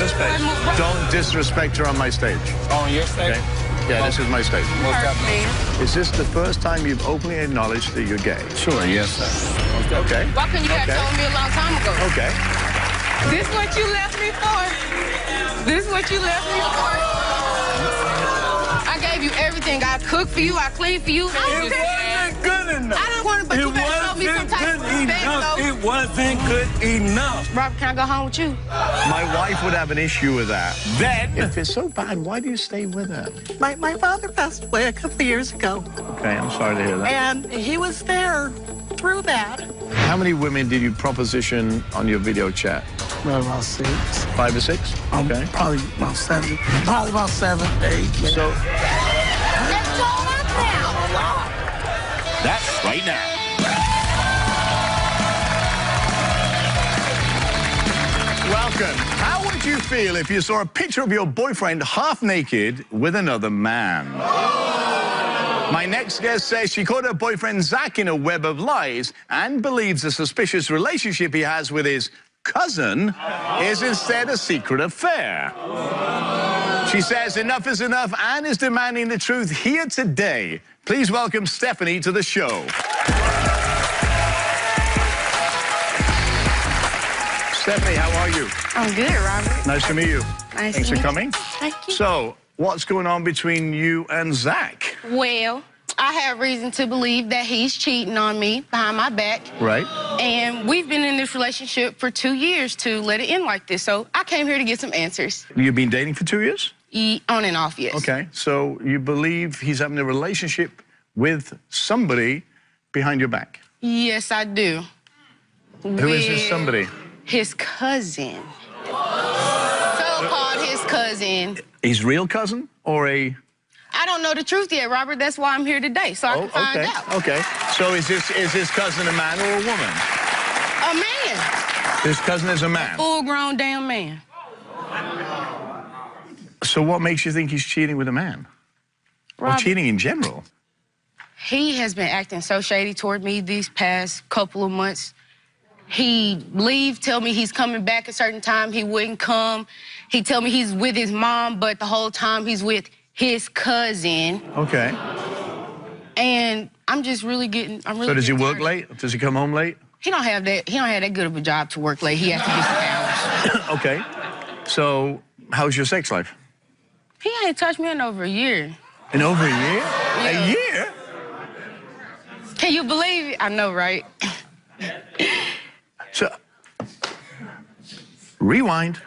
Disrespect. Don't disrespect her on my stage. On your stage? Okay? Yeah, this is my stage. Perfect. Is this the first time you've openly acknowledged that you're gay? Sure, yes, sir. Okay. Why couldn't you have told me a long time ago? Okay. This what you left me for? This what you left me for? I gave you everything. I cooked for you. I cleaned for you. It wasn't good enough. I don't want to, but you better show me some type of respect, though. It wasn't good enough. Robert, can I go home with you? My wife would have an issue with that. Then, If it's so bad, why do you stay with her? My father passed away a couple of years ago, Okay, I'm sorry to hear that. and he was there through that. How many women did you proposition on your video chat? About 6. 5 or 6? Okay. Probably about 7. Probably about 7, 8. So, Let's go up now. that's right now. welcome. How would you feel if you saw a picture of your boyfriend half naked with another man? My next guest says she caught her boyfriend Zach in a web of lies and believes the suspicious relationship he has with his cousin is instead a secret affair. She says enough is enough and is demanding the truth here today. Please welcome Stephanie to the show. Stephanie, how are you? I'm good, Robert. Nice to meet you. Nice Thanks to for meet coming. you. Thank you. So, what's going on between you and Zach? Well, I have reason to believe that he's cheating on me behind my back. Right. And we've been in this relationship for 2 years to let it end like this. So I came here to get some answers. You've been dating for 2 years? On and off, yes. Okay, so you believe he's having a relationship with somebody behind your back? Yes, I do. Who is this somebody? His cousin. So-called his cousin. His real cousin or a... I don't know the truth yet, Robert. That's why I'm here today, so I can find out. Okay. So is his cousin a man or a woman? A man. His cousin is a man? Full-grown damn man. So what makes you think he's cheating with a man? Robert, Or cheating in general? he has been acting so shady toward me these past couple of months. He'd leave, tell me he's coming back a certain time. He wouldn't come. He'd tell me he's with his mom, but the whole time he's with his cousin. Okay. And I'm just really getting, So does he work late? Does he come home late? He don't have that good of a job to work late. He has to get some hours. Okay. So how's your sex life? He ain't touched me in over a year. In over a year? Yeah. A year? Can you believe it? I know, right? So, rewind.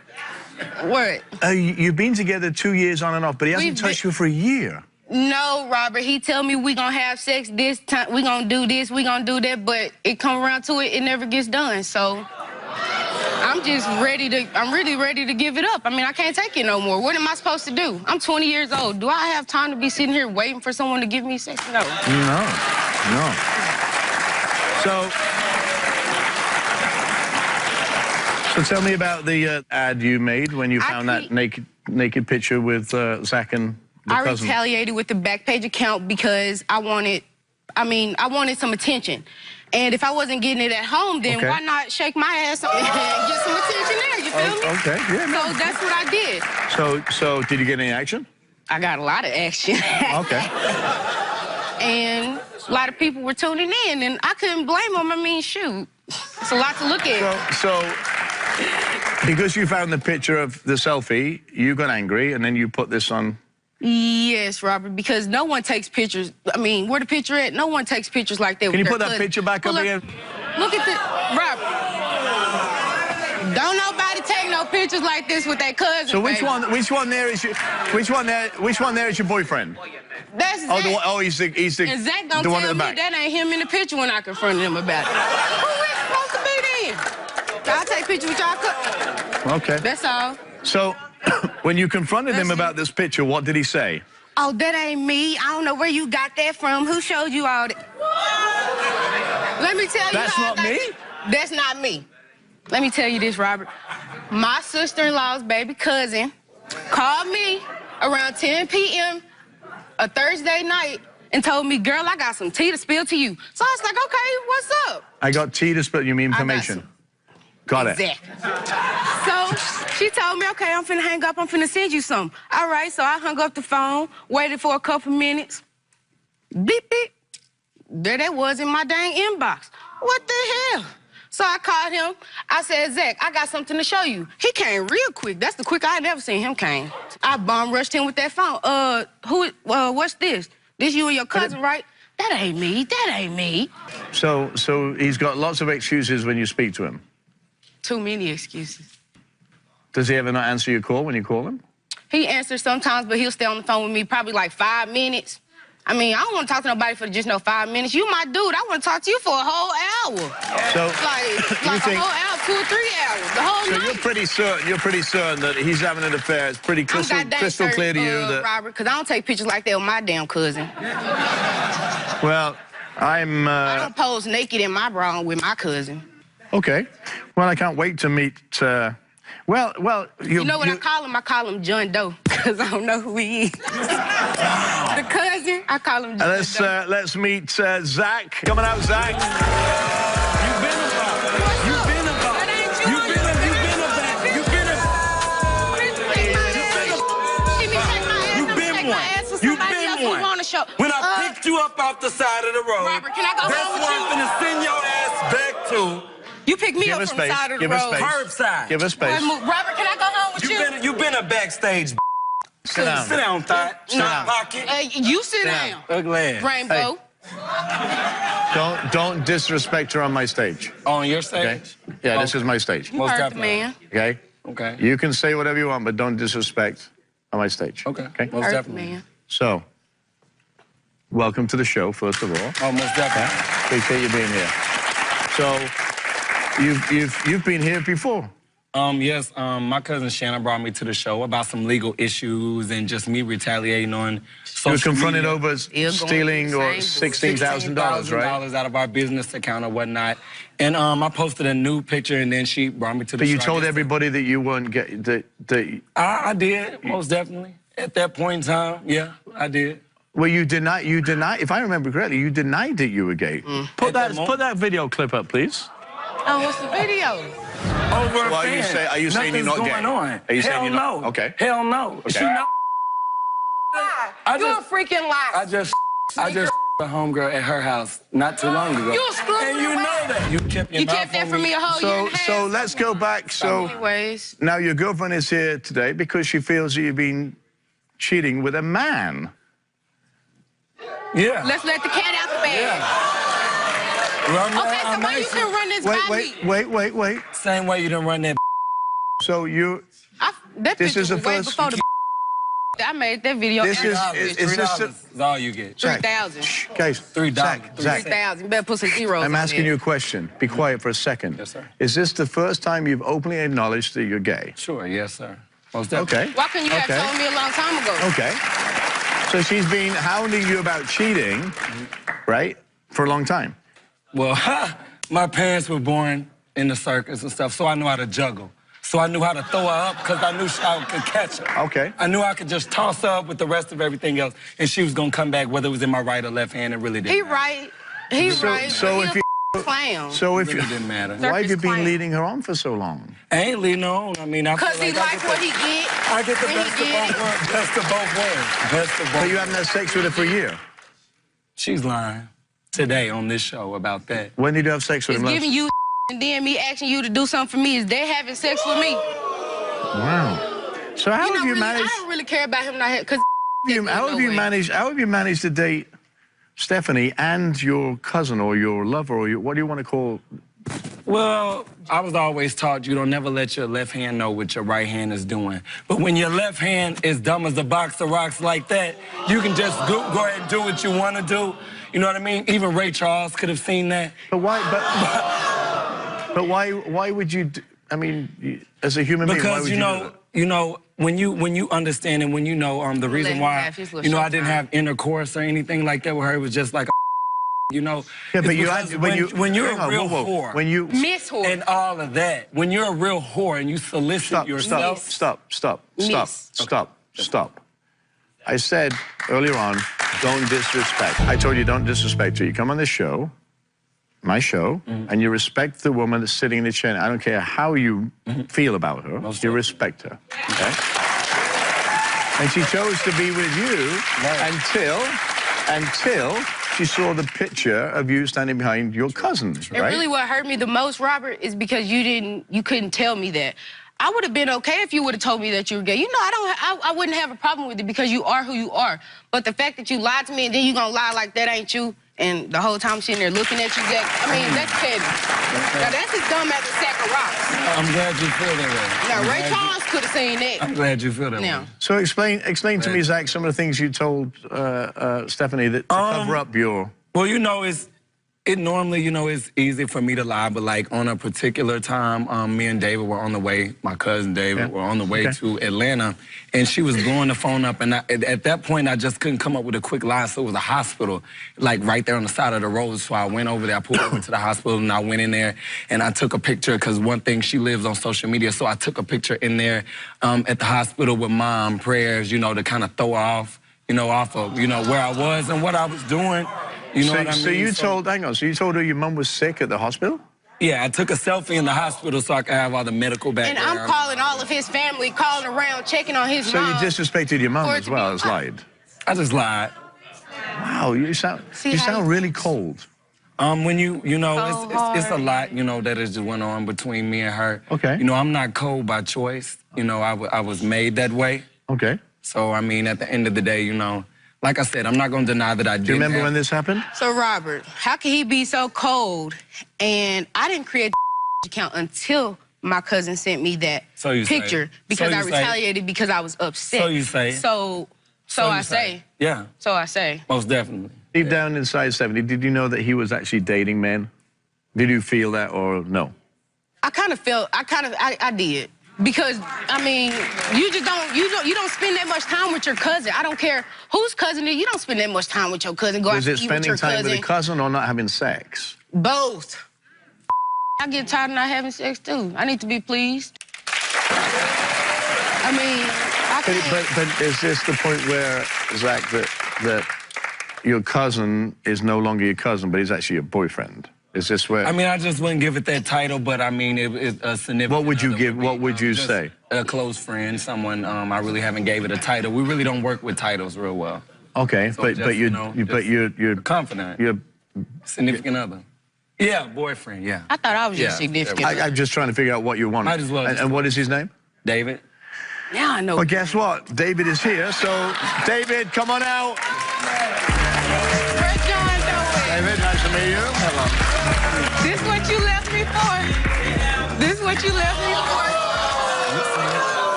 What? You've been together 2 years on and off, but he hasn't touched you for a year. No, Robert. He tell me we gonna have sex this time. We gonna do this. We gonna do that. But it come around to it, it never gets done. So I'm just ready to. I'm really ready to give it up. I mean, I can't take it no more. What am I supposed to do? I'm 20 years old. Do I have time to be sitting here waiting for someone to give me sex? No. No. So tell me about the ad you made when you found that naked picture with Zach and the cousin. I retaliated with the Backpage account because I wanted some attention. And if I wasn't getting it at home, then why not shake my ass and get some attention there, you feel me? Okay, yeah. So that's what I did. So did you get any action? I got a lot of action. Okay. And a lot of people were tuning in, and I couldn't blame them. I mean, shoot, it's a lot to look at. So because you found the picture of the selfie, you got angry, and then you put this on. Yes, Robert, because no one takes pictures. I mean, where the picture at? No one takes pictures like that. Can you put that picture back up again? Look at this, Robert. Don't nobody take no pictures like this with their cousin. So which one there is your boyfriend? That's Zach. He's the And Zach don't the one tell in the me back. that ain't him in the picture when I confronted him about it. Who is supposed to be then? I'll take pictures with y'all. Okay. That's all. So when you confronted him about this picture, what did he say? Oh, that ain't me. I don't know where you got that from. Who showed you all that? Let me tell you. That's not me? That's not me. Let me tell you this, Robert. My sister-in-law's baby cousin called me around 10 p.m. a Thursday night and told me, girl, I got some tea to spill to you. So I was like, okay, what's up? I got tea to spill. You mean information? Got it. Exactly. So she told me, okay, I'm finna hang up. I'm finna send you something. All right, so I hung up the phone, waited for a couple minutes. Beep, beep. There that was in my dang inbox. What the hell? So I called him. I said, Zach, I got something to show you. He came real quick. That's the quickest I ever seen him came. I bomb rushed him with that phone. What's this? This you and your cousin, right? That ain't me. That ain't me. So he's got lots of excuses when you speak to him. Too many excuses. Does he ever not answer your call when you call him? He answers sometimes, but he'll stay on the phone with me probably like 5 minutes. I mean, I don't want to talk to nobody for just no 5 minutes. You my dude. I want to talk to you for a whole hour. So like a whole hour, 2 or 3 hours, the whole night. So you're pretty certain that he's having an affair. It's pretty crystal clear to you that... Robert, because I don't take pictures like that with my damn cousin. Well, I don't pose naked in my bra with my cousin. Okay. Well, I can't wait to meet... Well, you know what I call him? I call him John Doe, because I don't know who he is. The cousin, I call him John Doe. Let's meet Zach. Coming out, Zach. You've been about. You've been about. You've been about. You've been one. You've been one. When I picked you up off the side of the road, Robert, can I go that's home with where you? I'm finna send your ass back to. You pick me up from the side of the road. Curbside. Give us space. Robert, can I go home with you? You've been a backstage. Sit down. Sit down, thought. Stop pocket. You sit down. Ugly ass. Rainbow. Hey. Don't disrespect her on my stage. On your stage? Okay? Yeah, this is my stage. You heard the man. Okay? Okay. You can say whatever you want, but don't disrespect on my stage. Okay. Okay? Most definitely. Man. So, welcome to the show, first of all. Oh, most definitely. Appreciate you being here. So, you've been here before. Yes, my cousin Shannon brought me to the show about some legal issues and just me retaliating on social You were confronted media. over stealing or $16,000, right? out of our business account or whatnot. And I posted a new picture and then she brought me to the But show. you told everybody that you weren't getting... I did, most definitely. At that point in time, yeah, I did. Well, you denied, if I remember correctly, you denied that you were gay. Put that video clip up, please. Oh, what's the video? Over Well, are you saying you're not gay? Nothing's going on. Are you saying Hell you're not? no. Okay. Hell no. Okay. She not. You're a freaking liar. I just a homegirl at her house not too long ago. You a screw and you know that. You kept your You mouth kept that on from me a whole year and a half. So let's go back. So anyways. now your girlfriend is here today because she feels that you've been cheating with a man. Yeah. Let's let the cat out the bag. Yeah. Well, Okay, so why you can run this by me? Wait. Same way you done run that. So That This is picture the was way first- before the I made that video. This is $3 is all you get. 3,000. Guys, $3. Zach, 3,000. You better put some zeros I'm on asking there. you a question. Be quiet for a second. Yes, sir. Is this the first time you've openly acknowledged that you're gay? Sure, yes, sir. Most definitely. Okay. Why couldn't you have told me a long time ago? Okay. So she's been hounding you about cheating, right, for a long time. Well, my parents were born in the circus and stuff, so I knew how to juggle. So I knew how to throw her up because I knew I could catch her. Okay. I knew I could just toss her up with the rest of everything else, and she was going to come back whether it was in my right or left hand. It really didn't matter. Right. He's right. So but if he you... a clown. So if It you... really didn't matter. Why have you been clown. leading her on for so long? I ain't leading her on. I mean, I feel Because he like likes what he get. I get the when best he of get both worlds. Best of both worlds. Best of both But you worlds. haven't had sex with her for a year. She's lying today on this show about that. When did you have sex with It's him last? giving you and then me asking you to do something for me. Is they having sex with me? Wow. So how have you managed? I don't really care about him not because How have you managed to date Stephanie and your cousin or your lover or what do you want to call? Well, I was always taught you don't never let your left hand know what your right hand is doing. But when your left hand is dumb as a box of rocks like that, you can just go ahead and do what you want to do. You know what I mean? Even Ray Charles could have seen that. But why? But why would you? I mean, as a human being, why would you do that? When you understand and when you know the reason why I didn't have intercourse or anything like that with her, it was just like Yeah, but when you're a real whore, when you Miss whore and all of that, when you're a real whore and you solicit yourself. Stop. I said earlier on, don't disrespect. I told you don't disrespect her. You come on this show, my show, and you respect the woman that's sitting in the chair. I don't care how you feel about her, you respect her. Okay? And she chose to be with you until she saw the picture of you standing behind your cousin, right? And really what hurt me the most, Robert, is because you couldn't tell me that. I would have been okay if you would have told me that you were gay. You know, I wouldn't have a problem with it because you are who you are. But the fact that you lied to me and then you gonna lie like that ain't you, and the whole time sitting there looking at you, Jack, I mean, that's petty. Now, that's as dumb as a sack of rocks. I'm glad you feel that way. Now, Ray Charles could have seen that. I'm glad you feel that way. So explain to me, Zach, some of the things you told Stephanie that to cover up your... Well, you know, it normally, you know, it's easy for me to lie, but like on a particular time, me and David were on the way, my cousin David, were on the way to Atlanta, and she was blowing the phone up, and at that point, I just couldn't come up with a quick lie, so it was a hospital, like right there on the side of the road, so I went over there, I pulled over to the hospital, and I went in there, and I took a picture, because one thing, she lives on social media, so I took a picture in there at the hospital with mom, prayers, you know, to kind of throw her off, you know, off of, you know, where I was and what I was doing. You know what I mean? So you told, hang on, so you told her your mom was sick at the hospital? Yeah, I took a selfie in the hospital so I could have all the medical back And there. I'm calling all of his family, calling around, checking on his mom. So you disrespected your mom as well as lied? I just lied. Wow, you sound really cold. When you know, it's a lot, you know, that has just went on between me and her. Okay. You know, I'm not cold by choice. You know, I was made that way. Okay. So, I mean, at the end of the day, you know, like I said, I'm not going to deny that I did. Do you remember when this happened? So, Robert, how can he be so cold? And I didn't create the account until my cousin sent me that picture because I retaliated because I was upset. So you say. So I say. Yeah. So I say. Most definitely. Deep down inside 70, did you know that he was actually dating men? Did you feel that or no? I kind of felt, I did. Because, I mean, you don't spend that much time with your cousin. I don't care whose cousin it is. You don't spend that much time with your cousin. Go out to eat with your cousin. Was it spending time with a cousin or not having sex? Both. I get tired of not having sex, too. I need to be pleased. I mean, I can't. But is this the point where, Zach, that your cousin is no longer your cousin, but he's actually your boyfriend? Is this where... I mean, I just wouldn't give it that title, but I mean, it's a significant... What would you give, what would you say? A close friend, someone I really haven't gave it a title. We really don't work with titles real well. Okay, So but just, you're confident. You're significant other. Yeah, boyfriend, yeah. I thought I was your significant other. I'm just trying to figure out what you want. Might as well. And what is his name? David. Now I know. Well, guess what? David is here, so David, come on out. David, nice to meet you. Hello. This is what you left me for. This is what you left me for.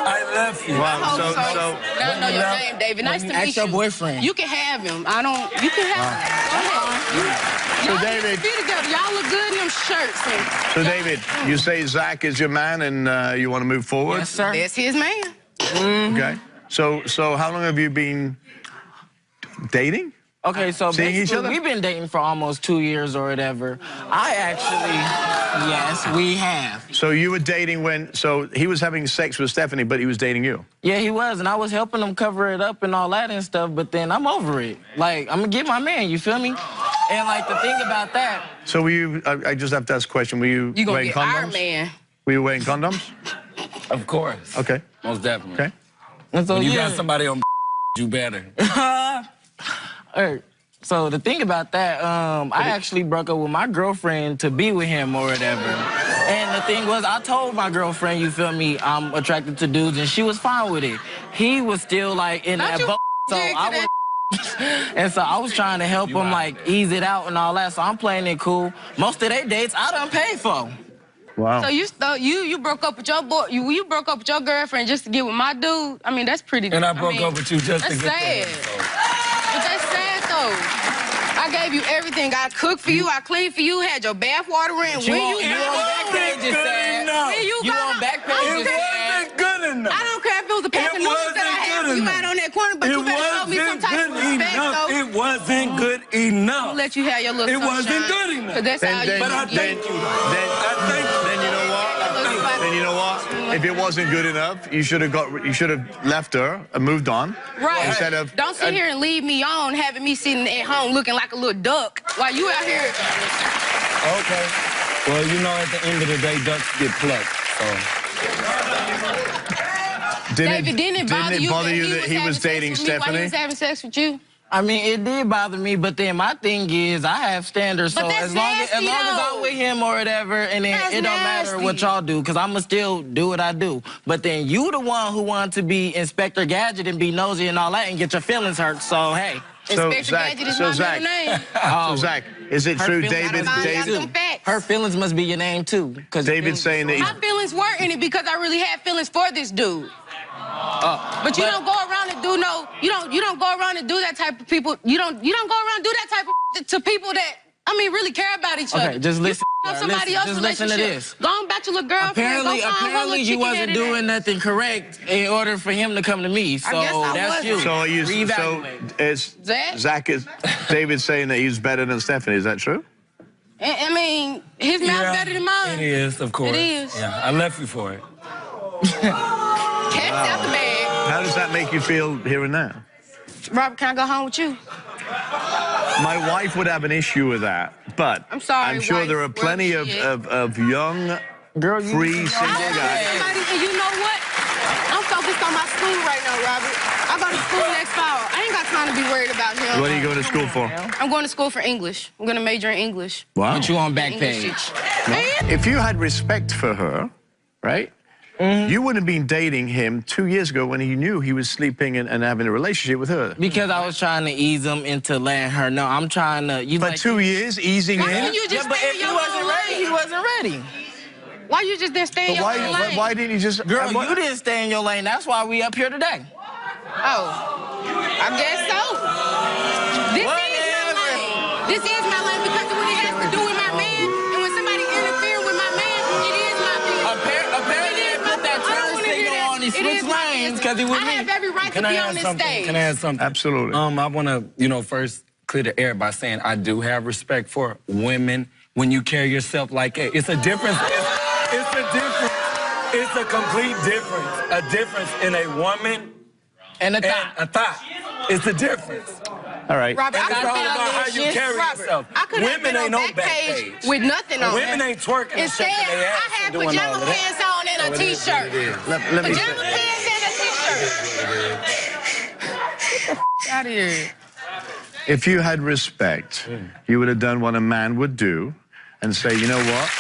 I left you. Wow, so Now I know your name, David. Nice to meet you. Ask your boyfriend. You can have him. You can have him. So Y'all David, be together. Y'all look good in them shirts. So David, you say Zach is your man and you want to move forward? Yes, sir. That's his man. Okay. So how long have you been dating? Okay, so Seeing each basically, other? we've been dating for almost 2 years or whatever. Yes, we have. So you were dating when, so he was having sex with Stephanie, but he was dating you? Yeah, he was, and I was helping him cover it up and all that and stuff, but then I'm over it. Like, I'm gonna get my man, you feel me? And like, the thing about that... So were you, I just have to ask a question, were you You gonna wearing get condoms? our man. Were you wearing condoms? Of course. Okay. Most definitely. Okay. And so, When you got somebody on you better. So the thing about that, I actually broke up with my girlfriend to be with him or whatever. And the thing was, I told my girlfriend, you feel me, I'm attracted to dudes, and she was fine with it. He was still like in that boat. So I was, and so I was trying to help him like ease it out and all that. So I'm playing it cool. Most of their dates I done paid for. Wow. So you broke up with your boy, you broke up with your girlfriend just to get with my dude? I mean, that's pretty. And I broke up with you just to that's get sad. there. But that's sad though. I gave you everything. I cooked for you. I cleaned for you. Had your bath water in. You on Backpage is sad. You on Backpage is sad. Good enough. I don't care if it was a pack of noodles that I had for you out on that corner, but you better show me some type of respect, though. It wasn't good enough. I'll let you have your little It wasn't good enough. Because that's how you But I thank you. Then you know what? Then you know what? If it wasn't good enough, you should have left her and moved on. Right. Instead of don't sit here and leave me on, having me sitting at home looking like a little duck while you out here. Okay. Well, you know, at the end of the day, ducks get plucked, so. David, didn't it bother you that he was dating Stephanie? While he was having sex with you? I mean, it did bother me, but then my thing is I have standards, so as long as I'm with him or whatever, and then it don't matter what y'all do, because I'ma still do what I do. But then you the one who wanted to be Inspector Gadget and be nosy and all that and get your feelings hurt, so hey. Inspector Gadget is my middle name. So Zach, is it true, David? Her feelings must be your name too. David's saying that my feelings were in it because I really had feelings for this dude. But you don't go around and do you don't go around and do that type of people. You don't go around and do that type of to people that really care about each other. Okay, just listen. Just listen to this. Go on back to your girlfriend. Apparently you wasn't doing nothing correct in order for him to come to me. So that's you. Zach is David saying that he's better than Stephanie. Is that true? I mean, his mouth better than mine. It is, of course. It is. Yeah, I left you for it. Cat's out the bag. How does that make you feel here and now? Robert, can I go home with you? My wife would have an issue with that, but I'm sorry, I'm sure there are plenty of young, free, single guys. And you know what? I'm focused on my school right now, Robert. I go to school next fall. I ain't got time to be worried about him. What are you going to school for? I'm going to school for English. I'm going to major in English. Wow. Put you on back page. If you had respect for her, right? You wouldn't have been dating him 2 years ago when he knew he was sleeping and having a relationship with her. Because I was trying to ease him into letting her know. I'm trying to... But 2 years, easing Why in? didn't you just but if he wasn't ready, he wasn't ready. Why you just didn't stay in your lane? Why didn't you just... Girl, you didn't stay in your lane. That's why we up here today. Oh, I guess so. This is my lane. This is my lane because when it has to do with my man, and when somebody interferes with my man, it is my business. Apparently they put that turn signal on. He switched lanes because he was me. I have every right to be on this stage. Can I add something? Absolutely. I want to, first clear the air by saying I do have respect for women when you carry yourself like that. It's a difference. It's a difference. It's a complete difference. A difference in a woman and a thought. It's a difference. All right. Robert, it's all about how you carry yourself. Women ain't on back page with nothing on. Women ain't twerking. Instead, I had pajama pants on and a t-shirt. Pajama pants and a t-shirt. Out of here. If you had respect, you would have done what a man would do and say, you know what?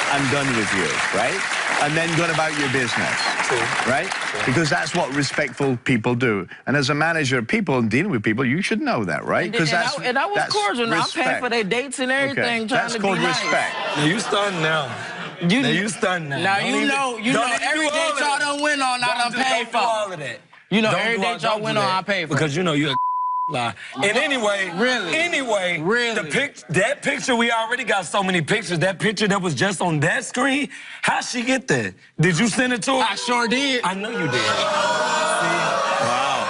I'm done with you, right? And then gone about your business, right? Because that's what respectful people do. And as a manager of people and dealing with people, you should know that, right? Because that's cordial. I'm paying for their dates and everything. Okay. That's called respect. Now you stunned now. You stunned now. Now you know every date y'all done went on, I done paid for. All of that. You know every date y'all went on, I paid for. Because you know you're a lie. And anyway, that picture, we already got so many pictures. That picture that was just on that screen, how'd she get that? Did you send it to her? I sure did. I know you did. Wow.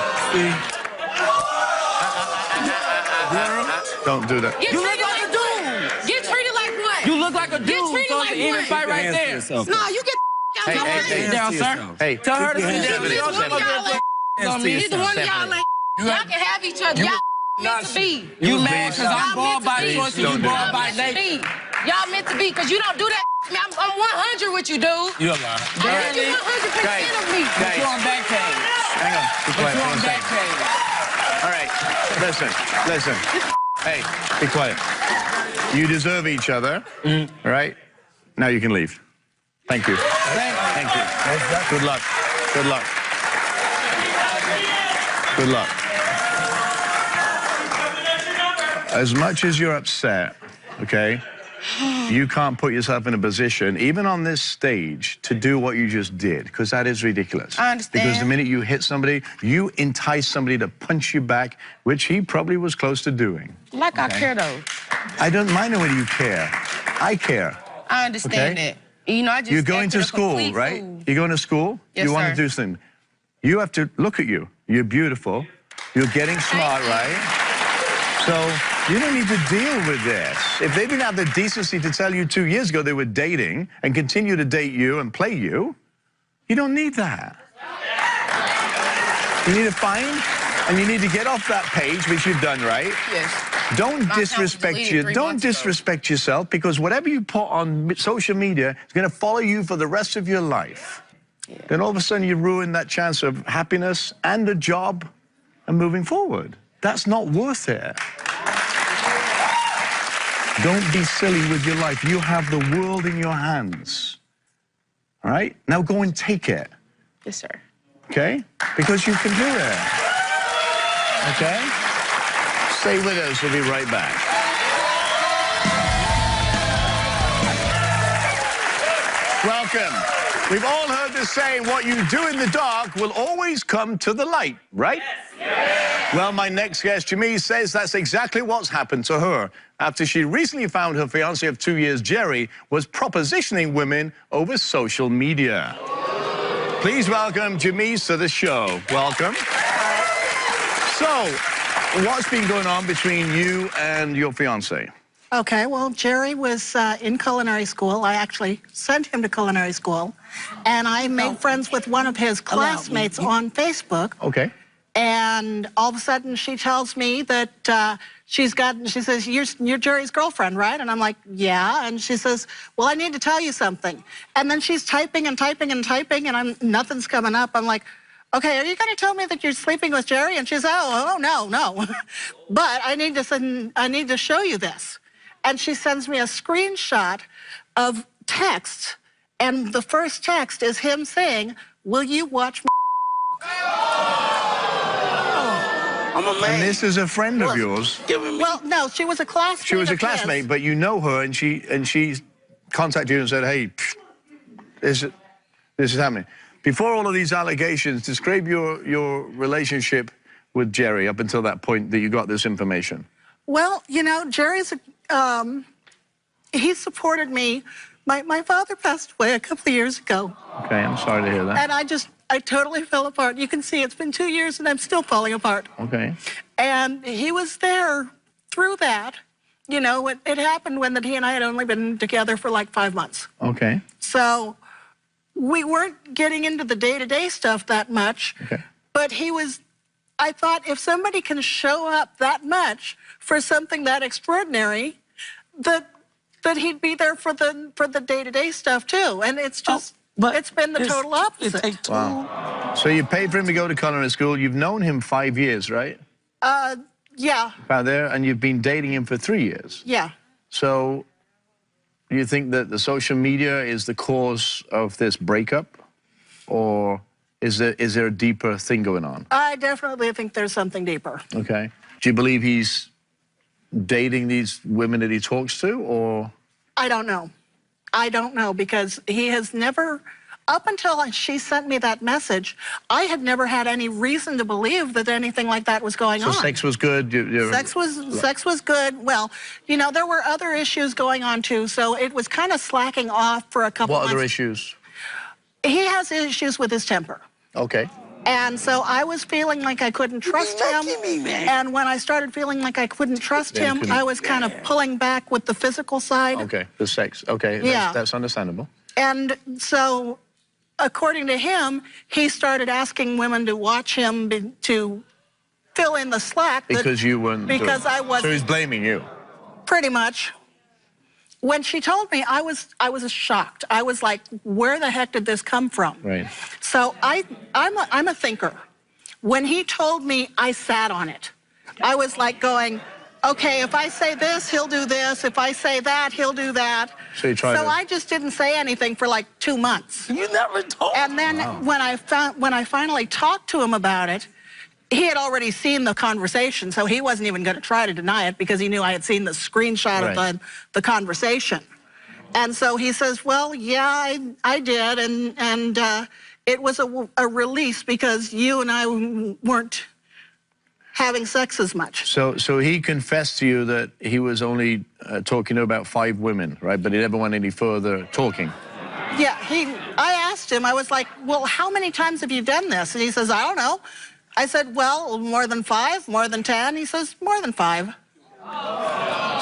Don't do that. You look like a dude. Get treated like one. You look like a dude. Get treated like one. Even fight right there. No, you get out my way. Down, sir. Hey, tell her to sit down. Neither one of y'all ain't. Y'all can have each other. Y'all meant to be. You mad because I'm bald by choice and you bald by nature. Y'all meant to be because you don't do that. I'm 100 with you, dude. You're a lie. I think you 100% of me. Put you on back page. Hang on. Put you on back page. All right. Listen. Hey, be quiet. You deserve each other. All right? Now you can leave. Thank you. Thank you. Good luck. Good luck. Good luck. As much as you're upset, okay, you can't put yourself in a position, even on this stage, to do what you just did, because that is ridiculous. I understand. Because the minute you hit somebody, you entice somebody to punch you back, which he probably was close to doing. Like I care, though. I don't mind whether you care. I care. I understand that. You know, I just You're going to school, right? You're going to school? Yes, you want to do something. You have to look at you. You're beautiful. You're getting smart, right? So you don't need to deal with this. If they didn't have the decency to tell you 2 years ago they were dating and continue to date you and play you, you don't need that. You need to find and you need to get off that page, which you've done, right? Yes. Don't disrespect yourself, because whatever you put on social media is going to follow you for the rest of your life. Yeah. Then all of a sudden you ruin that chance of happiness and a job and moving forward. That's not worth it. Don't be silly with your life. You have the world in your hands. All right? Now go and take it. Yes, sir. Okay? Because you can do it. Okay? Stay with us. We'll be right back. Welcome. We've all heard this saying, what you do in the dark will always come to the light, right? Yes. Well, my next guest, Jamie, says that's exactly what's happened to her after she recently found her fiancé of 2 years, Jerry, was propositioning women over social media. Please welcome Jamie to the show. Welcome. So, what's been going on between you and your fiancé? Okay, well, Jerry was in culinary school. I actually sent him to culinary school. And I made friends with one of his classmates on Facebook. Okay. And all of a sudden, she tells me that she says, you're Jerry's girlfriend, right? And I'm like, yeah. And she says, well, I need to tell you something. And then she's typing and typing and typing, and nothing's coming up. I'm like, okay, are you going to tell me that you're sleeping with Jerry? And she says, oh, no. But I need to show you this. And she sends me a screenshot of text, and the first text is him saying, will you watch my I'm a man. And this is a friend of yours. Well, no, she was a classmate. She was a classmate, but you know her, and she contacted you and said, hey, this is happening. Before all of these allegations, describe your relationship with Jerry up until that point that you got this information. Well, you know, Jerry's, he supported me. My father passed away a couple of years ago. Okay, I'm sorry to hear that. And I totally fell apart. You can see it's been 2 years and I'm still falling apart. Okay. And he was there through that. You know, it happened when he and I had only been together for like 5 months. Okay. So we weren't getting into the day-to-day stuff that much. Okay. But I thought if somebody can show up that much for something that extraordinary, that he'd be there for the day-to-day stuff too. And it's just, it's been the total opposite. Wow. So you paid for him to go to culinary school. You've known him 5 years, right? Yeah. About there, and you've been dating him for 3 years. Yeah. So you think that the social media is the cause of this breakup, or is there a deeper thing going on? I definitely think there's something deeper. Okay. Do you believe he's dating these women that he talks to, or? I don't know. I don't know, because he has never, up until she sent me that message, I had never had any reason to believe that anything like that was going on. So sex was good? Sex was good. Well, you know, there were other issues going on too, so it was kind of slacking off for a couple months. What other issues? He has issues with his temper. Okay. And so I was feeling like I couldn't trust him. And when I started feeling like I couldn't trust him, I was kind of pulling back with the physical side. Okay, the sex. Okay, yeah. That's understandable. And so, according to him, he started asking women to watch him to fill in the slack. Because you weren't. Because I wasn't. So he's blaming you. Pretty much. When she told me, I was shocked. I was like, where the heck did this come from? Right. So I'm a thinker. When he told me, I sat on it. I was like going, okay, if I say this, he'll do this. If I say that, he'll do that. So you tried So I just didn't say anything for like 2 months. You never told. And then when I finally talked to him about it, he had already seen the conversation, so he wasn't even going to try to deny it because he knew I had seen the screenshot of the conversation. And so he says, well, yeah, I did, and it was a release because you and I weren't having sex as much. So he confessed to you that he was only talking to about 5 women, right? But he never went any further talking. Yeah, I asked him, I was like, well, how many times have you done this? And he says, I don't know. I said, well, more than 5, more than 10? He says, more than 5.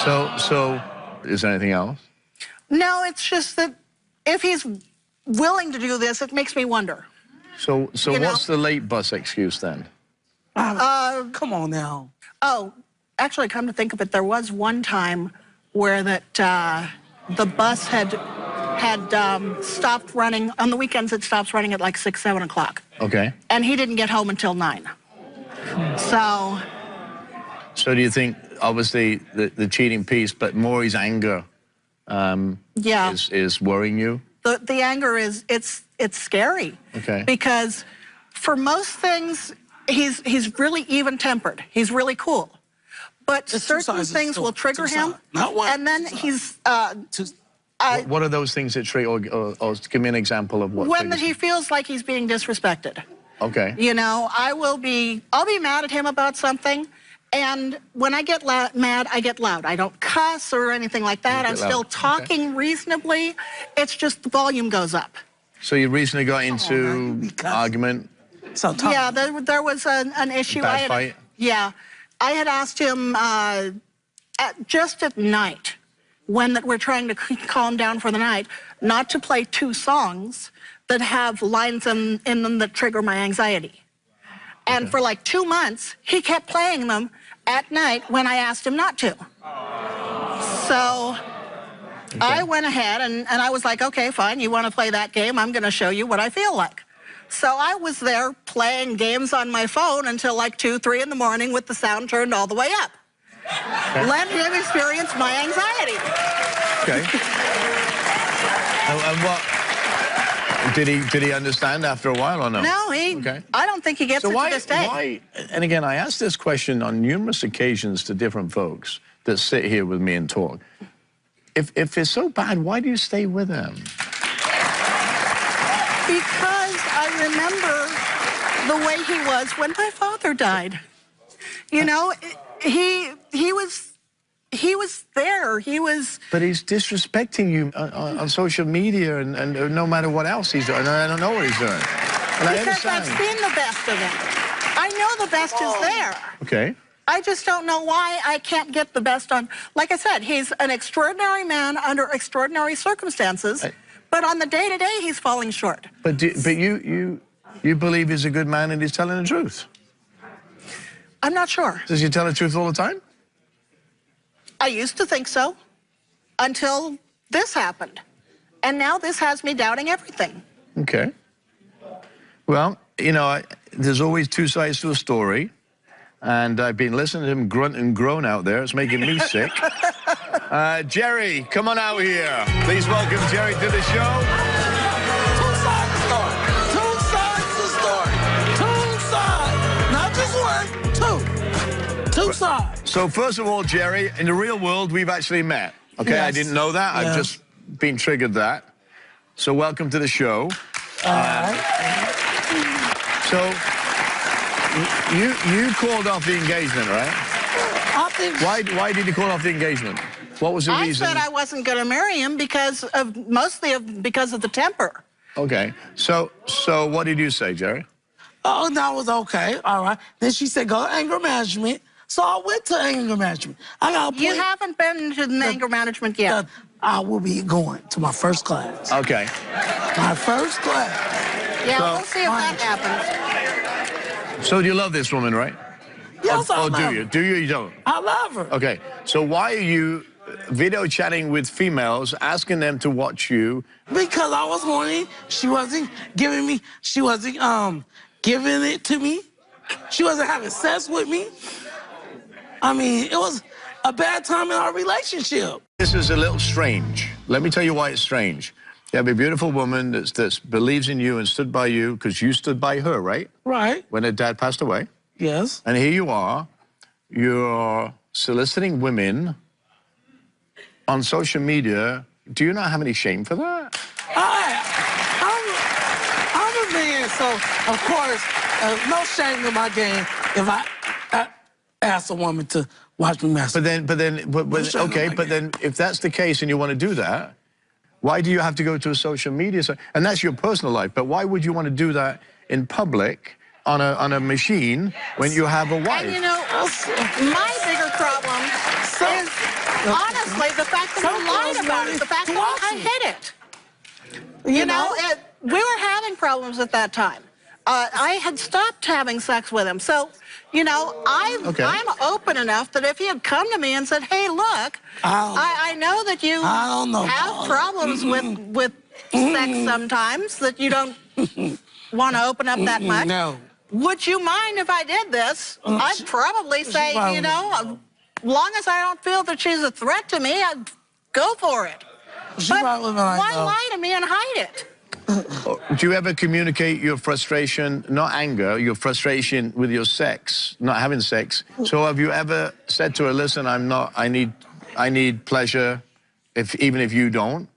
So is there anything else? No, it's just that if he's willing to do this, it makes me wonder. So what's the late bus excuse then? Come on now. Oh, actually, come to think of it, there was one time where that the bus had stopped running. On the weekends, it stops running at like 6, 7 o'clock. Okay. And he didn't get home until 9. So do you think, obviously, the cheating piece, but more his anger yeah, is worrying you? the anger it's scary. Okay. Because for most things, he's really even-tempered. He's really cool. But certain things will trigger him. Not one. And then he's... what are those things that trigger, or give me an example of what when triggers he you? feels like he's being disrespected. Okay. You know, I'll be mad at him about something, and when I get mad, I get loud. I don't cuss or anything like that. I'm still talking reasonably. It's just the volume goes up. So you recently got into argument? Yeah, there was an issue. Bad fight? Yeah. I had asked him just at night, when we're trying to calm down for the night, not to play 2 songs that have lines in them that trigger my anxiety. And for like 2 months, he kept playing them at night when I asked him not to. So I went ahead and I was like, okay, fine, you want to play that game? I'm going to show you what I feel like. So I was there playing games on my phone until like 2, 3 in the morning with the sound turned all the way up. Let him experience my anxiety. Okay. And what... Did he understand after a while or no? No, I don't think he gets it to this day. Why, and again, I asked this question on numerous occasions to different folks that sit here with me and talk. If it's so bad, why do you stay with him? Because I remember the way he was when my father died. You know, he was there. He was... But he's disrespecting you on social media and no matter what else he's doing. I don't know what he's doing. And because I've seen the best of him. I know the best is there. Okay. I just don't know why I can't get the best on... Like I said, he's an extraordinary man under extraordinary circumstances, but on the day-to-day, he's falling short. But you believe he's a good man and he's telling the truth? I'm not sure. Does he tell the truth all the time? I used to think so, until this happened. And now this has me doubting everything. Okay. Well, you know, there's always 2 sides to a story. And I've been listening to him grunt and groan out there. It's making me sick. Jerry, come on out here. Please welcome Jerry to the show. 2 sides to the story. 2 sides to the story. 2 sides. Not just 1, 2. 2 sides. So first of all, Jerry, in the real world, we've actually met. Okay, yes. I didn't know that. Yeah. I've just been triggered that. So welcome to the show. All right. So you called off the engagement, right? I think... Why did you call off the engagement? What was the reason? I said I wasn't going to marry him mostly because of the temper. Okay. So what did you say, Jerry? Oh, that was okay. All right. Then she said, go to anger management. So I went to anger management. I got a point. You haven't been to the anger management yet. I will be going to my first class. Okay. My first class. Yeah, we'll see if that happens. So you love this woman, right? Yes, I love her. Do you? Do you or you don't? I love her. Okay. So why are you video chatting with females, asking them to watch you? Because I was horny. She wasn't giving me, giving it to me. She wasn't having sex with me. I mean, it was a bad time in our relationship. This is a little strange. Let me tell you why it's strange. You have a beautiful woman that believes in you and stood by you because you stood by her, right? Right. When her dad passed away. Yes. And here you are. You're soliciting women on social media. Do you not have any shame for that? I'm a man, so, of course, no shame in my game if I ask a woman to watch me masturbate. But then if that's the case and you want to do that, why do you have to go to a social media site? And that's your personal life, but why would you want to do that in public on a machine when you have a wife? And you know, my bigger problem is, honestly, the fact that he lied about it, the fact that I hid it. You know, we were having problems at that time. I had stopped having sex with him. So, you know, I'm open enough that if he had come to me and said, hey, look, I know that you have problems with sex sometimes, that you don't want to open up that much. No. Would you mind if I did this? I'd probably say, you know, as long as I don't feel that she's a threat to me, I'd go for it. But why lie to me and hide it? Do you ever communicate your frustration, not anger, your frustration with your sex, not having sex? So have you ever said to her, listen, I need pleasure, even if you don't?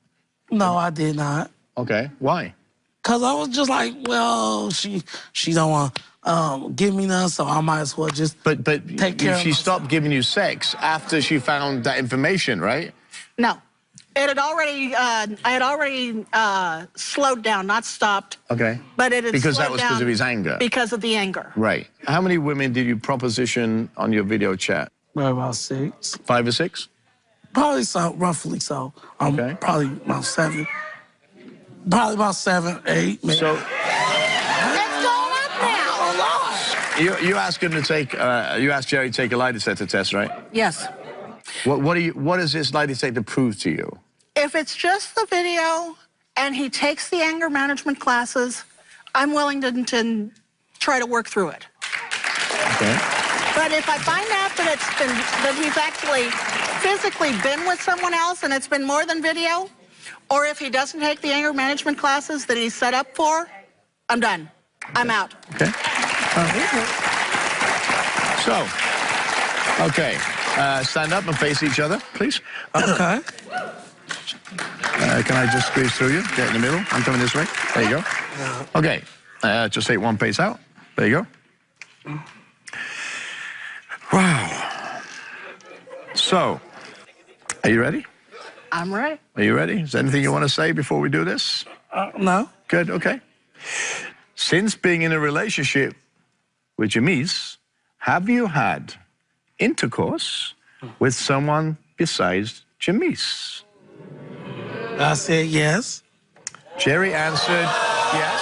No, I did not. Okay, why? Cause I was just like, well, she don't want to give me none, so I might as well just but take care of she stopped giving you sex after she found that information, right? No. It had already, I had already slowed down, not stopped. Okay. But it had because slowed that was down because of his anger. Because of the anger. Right. How many women did you proposition on your video chat? About 6. 5 or 6? Probably so, roughly so. Okay. Probably about 7. Probably about 7, 8. Maybe. So It's going up now. A lot. you asked him to take, you asked Jerry to take a lie detector test, right? Yes. What does this lie detector prove to you? If it's just the video and he takes the anger management classes, I'm willing to try to work through it. Okay. But if I find out that he's actually physically been with someone else and it's been more than video, or if he doesn't take the anger management classes that he's set up for, I'm done. I'm out. Okay. Okay. Stand up and face each other, please. Okay. Can I just squeeze through you? Get in the middle. I'm coming this way. There you go. Okay. Just take one pace out. There you go. Wow. So, are you ready? I'm ready. Are you ready? Is there anything you want to say before we do this? No. Good, okay. Since being in a relationship with Jamise, have you had intercourse with someone besides Jamise? I said yes. Jerry answered yes.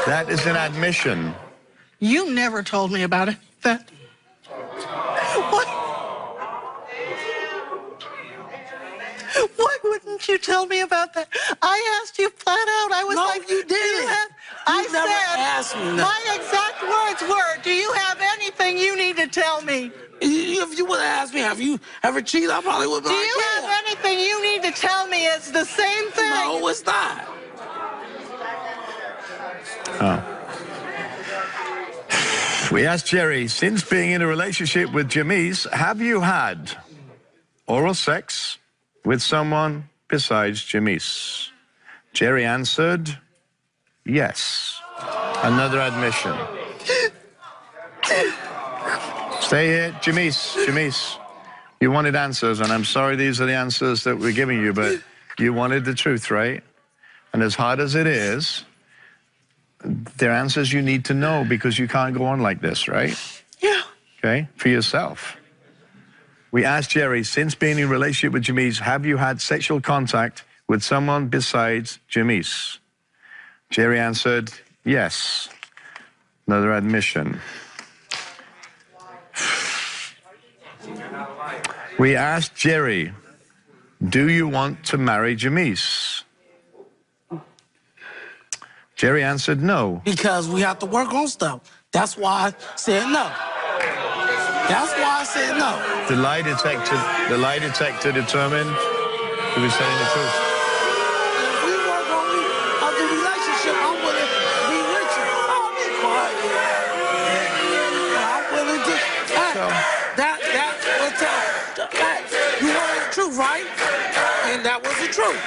That is an admission. You never told me about it. What? Why wouldn't you tell me about that? I asked you flat out. I was No, like, you didn't. I You never said, asked me that. my exact words were, do you have anything you need to tell me? If you would have asked me, have you ever cheated, I probably would have been Do you have anything you need to tell me? It's the same thing. No, it's not. Oh. We asked Jerry, since being in a relationship with Jamise, have you had oral sex with someone besides Jamise? Jerry answered yes. Another admission. Stay here, Jamise. You wanted answers, and I'm sorry these are the answers that we're giving you, but you wanted the truth, right? And as hard as it is, they're answers you need to know because you can't go on like this, right? Yeah. Okay, for yourself. We asked Jerry, since being in a relationship with Jamise, have you had sexual contact with someone besides Jamise? Jerry answered yes. Another admission. We asked Jerry, do you want to marry Jamise? Jerry answered no. Because we have to work on stuff. That's why I said no. That's why I said no. The lie detector determined he was telling the truth. If we work on the relationship, I'm willing to be with you. I'll be quiet. I'm willing to. That was the fact. You wanted the truth, right? And that was the truth.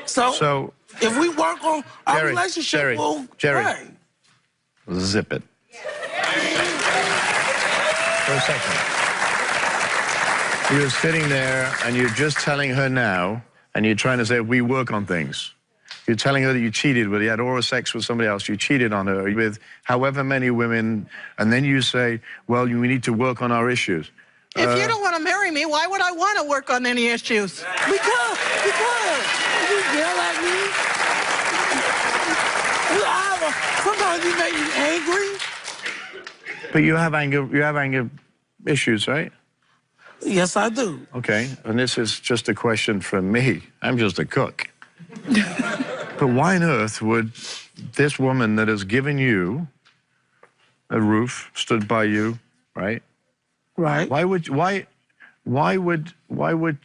So if we work on our relationship, Jerry, right. Zip it. For a second. You're sitting there and you're just telling her now, and you're trying to say, we work on things. You're telling her that you cheated with her, you had oral sex with somebody else, you cheated on her with however many women, and then you say, well, we need to work on our issues. If you don't want to marry me, why would I want to work on any issues? Because you yell at me. sometimes you make me angry. But you have anger issues, right? Yes, I do. Okay, and this is just a question from me. I'm just a cook. But why on earth would this woman that has given you a roof, stood by you, right? Right. Why would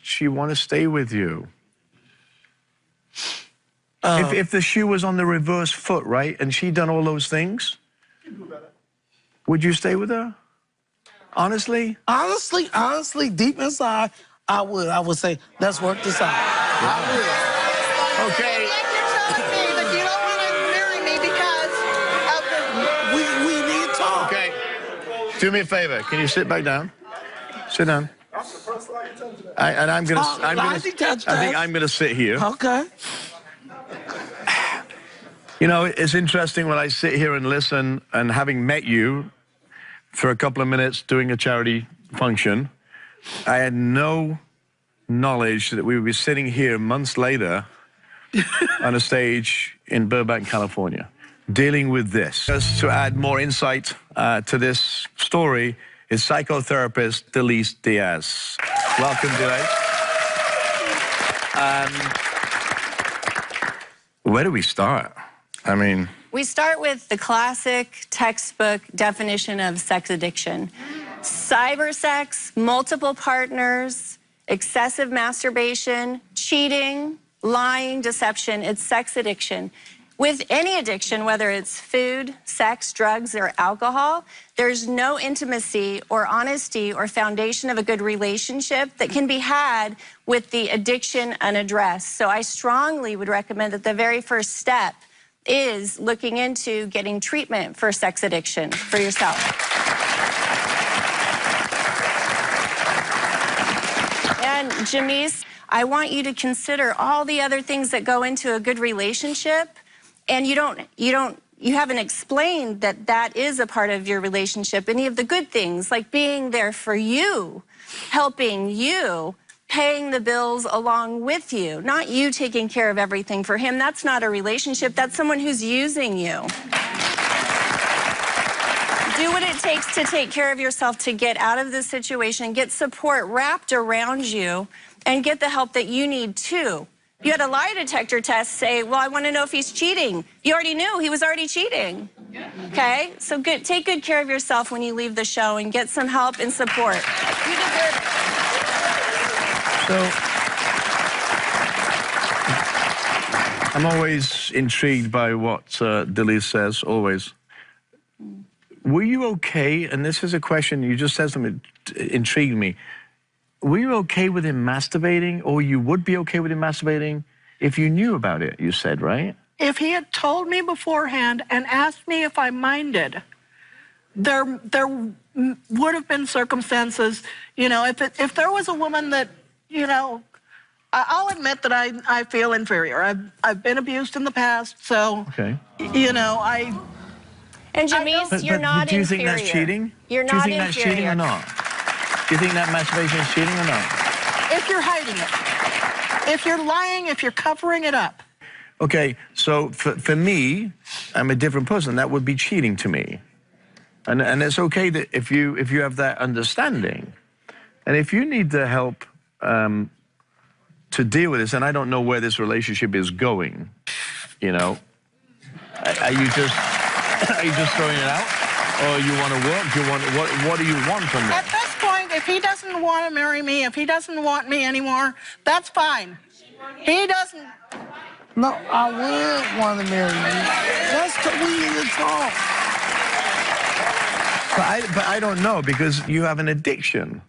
she want to stay with you? If the shoe was on the reverse foot, right, and she'd done all those things, would you stay with her? Honestly? Honestly, deep inside, I would say, let's work this out. I would. Okay. You're telling me that you don't want to marry me because of the... We need to talk. Okay. Do me a favor. Can you sit back down? Sit down. I'm gonna. I think I'm gonna sit here. Okay. You know, it's interesting when I sit here and listen, and having met you for a couple of minutes doing a charity function, I had no knowledge that we would be sitting here months later on a stage in Burbank, California, dealing with this. Just to add more insight to this story is psychotherapist Delise Diaz. Welcome, Delise. Where do we start? I mean... We start with the classic textbook definition of sex addiction. Cyber sex, multiple partners, excessive masturbation, cheating, lying, deception. It's sex addiction. With any addiction, whether it's food, sex, drugs, or alcohol, there's no intimacy or honesty or foundation of a good relationship that can be had with the addiction unaddressed. So I strongly would recommend that the very first step is looking into getting treatment for sex addiction for yourself. And Jamise, I want you to consider all the other things that go into a good relationship, and you haven't explained that that is a part of your relationship. Any of the good things, like being there for you, helping you, paying the bills along with you, not you taking care of everything for him. That's not a relationship. That's someone who's using you. Do what it takes to take care of yourself to get out of this situation, get support wrapped around you, and get the help that you need too. You had a lie detector test say, well, I want to know if he's cheating. You already knew he was already cheating. Okay? So take good care of yourself when you leave the show and get some help and support. You deserve it. So, I'm always intrigued by what Delise says, always. Were you okay, and this is a question, you just said something that intrigued me. Were you okay with him masturbating, or you would be okay with him masturbating if you knew about it, you said, right? If he had told me beforehand and asked me if I minded, there would have been circumstances, you know, if there was a woman that, you know, I'll admit that I feel inferior. I've been abused in the past, so, okay. You know, And Jamise, you're not inferior. Do you think that's cheating? You're not inferior. Do you think that's cheating or not? Do you think that masturbation is cheating or not? If you're hiding it. If you're lying, if you're covering it up. Okay, so for me, I'm a different person. That would be cheating to me. And it's okay that if you have that understanding, and if you need the help to deal with this, and I don't know where this relationship is going, you know, are you just throwing it out, or you want to work? What do you want from that? At this point, if he doesn't want to marry me, if he doesn't want me anymore, that's fine. He doesn't. No, I would want to marry you. We need to talk. But I don't know, because you have an addiction.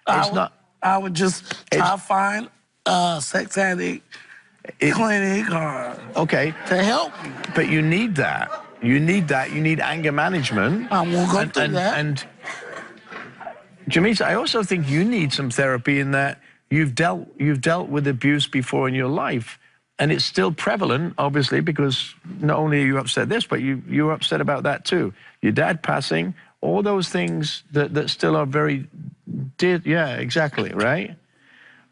I would just try to find a sex addict clinic okay, to help you. But you need that. You need that. You need anger management. I won't go through that. And Jamise, I also think you need some therapy in that you've dealt with abuse before in your life, and it's still prevalent, obviously, because not only are you upset this, but you're upset about that too. Your dad passing, all those things that still are very dear. Yeah, exactly, right?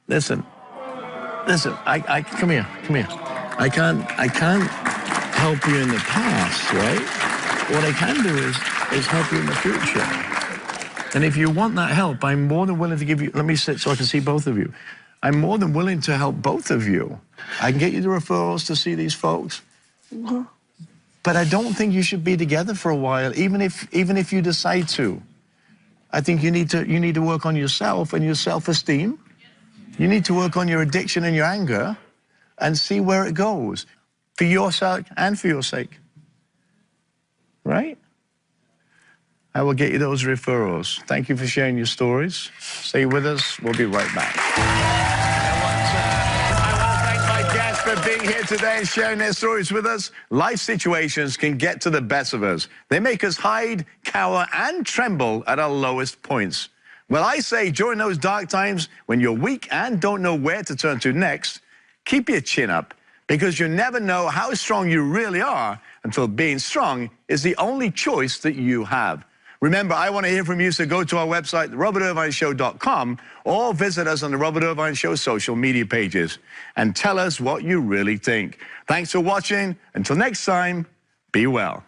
Listen, I come here. I can't help you in the past, right? What I can do is help you in the future. And if you want that help, I'm more than willing to give you, let me sit so I can see both of you. I'm more than willing to help both of you. I can get you the referrals to see these folks. But I don't think you should be together for a while, even if you decide to. I think you need to work on yourself and your self-esteem. You need to work on your addiction and your anger and see where it goes, for your sake and for your sake. Right? I will get you those referrals. Thank you for sharing your stories. Stay with us. We'll be right back. I want to thank my guests for being here today and sharing their stories with us. Life situations can get to the best of us. They make us hide, cower, and tremble at our lowest points. Well, I say during those dark times when you're weak and don't know where to turn to next, keep your chin up, because you never know how strong you really are until being strong is the only choice that you have. Remember, I want to hear from you, so go to our website, robertirvineshow.com, or visit us on the Robert Irvine Show social media pages and tell us what you really think. Thanks for watching. Until next time, be well.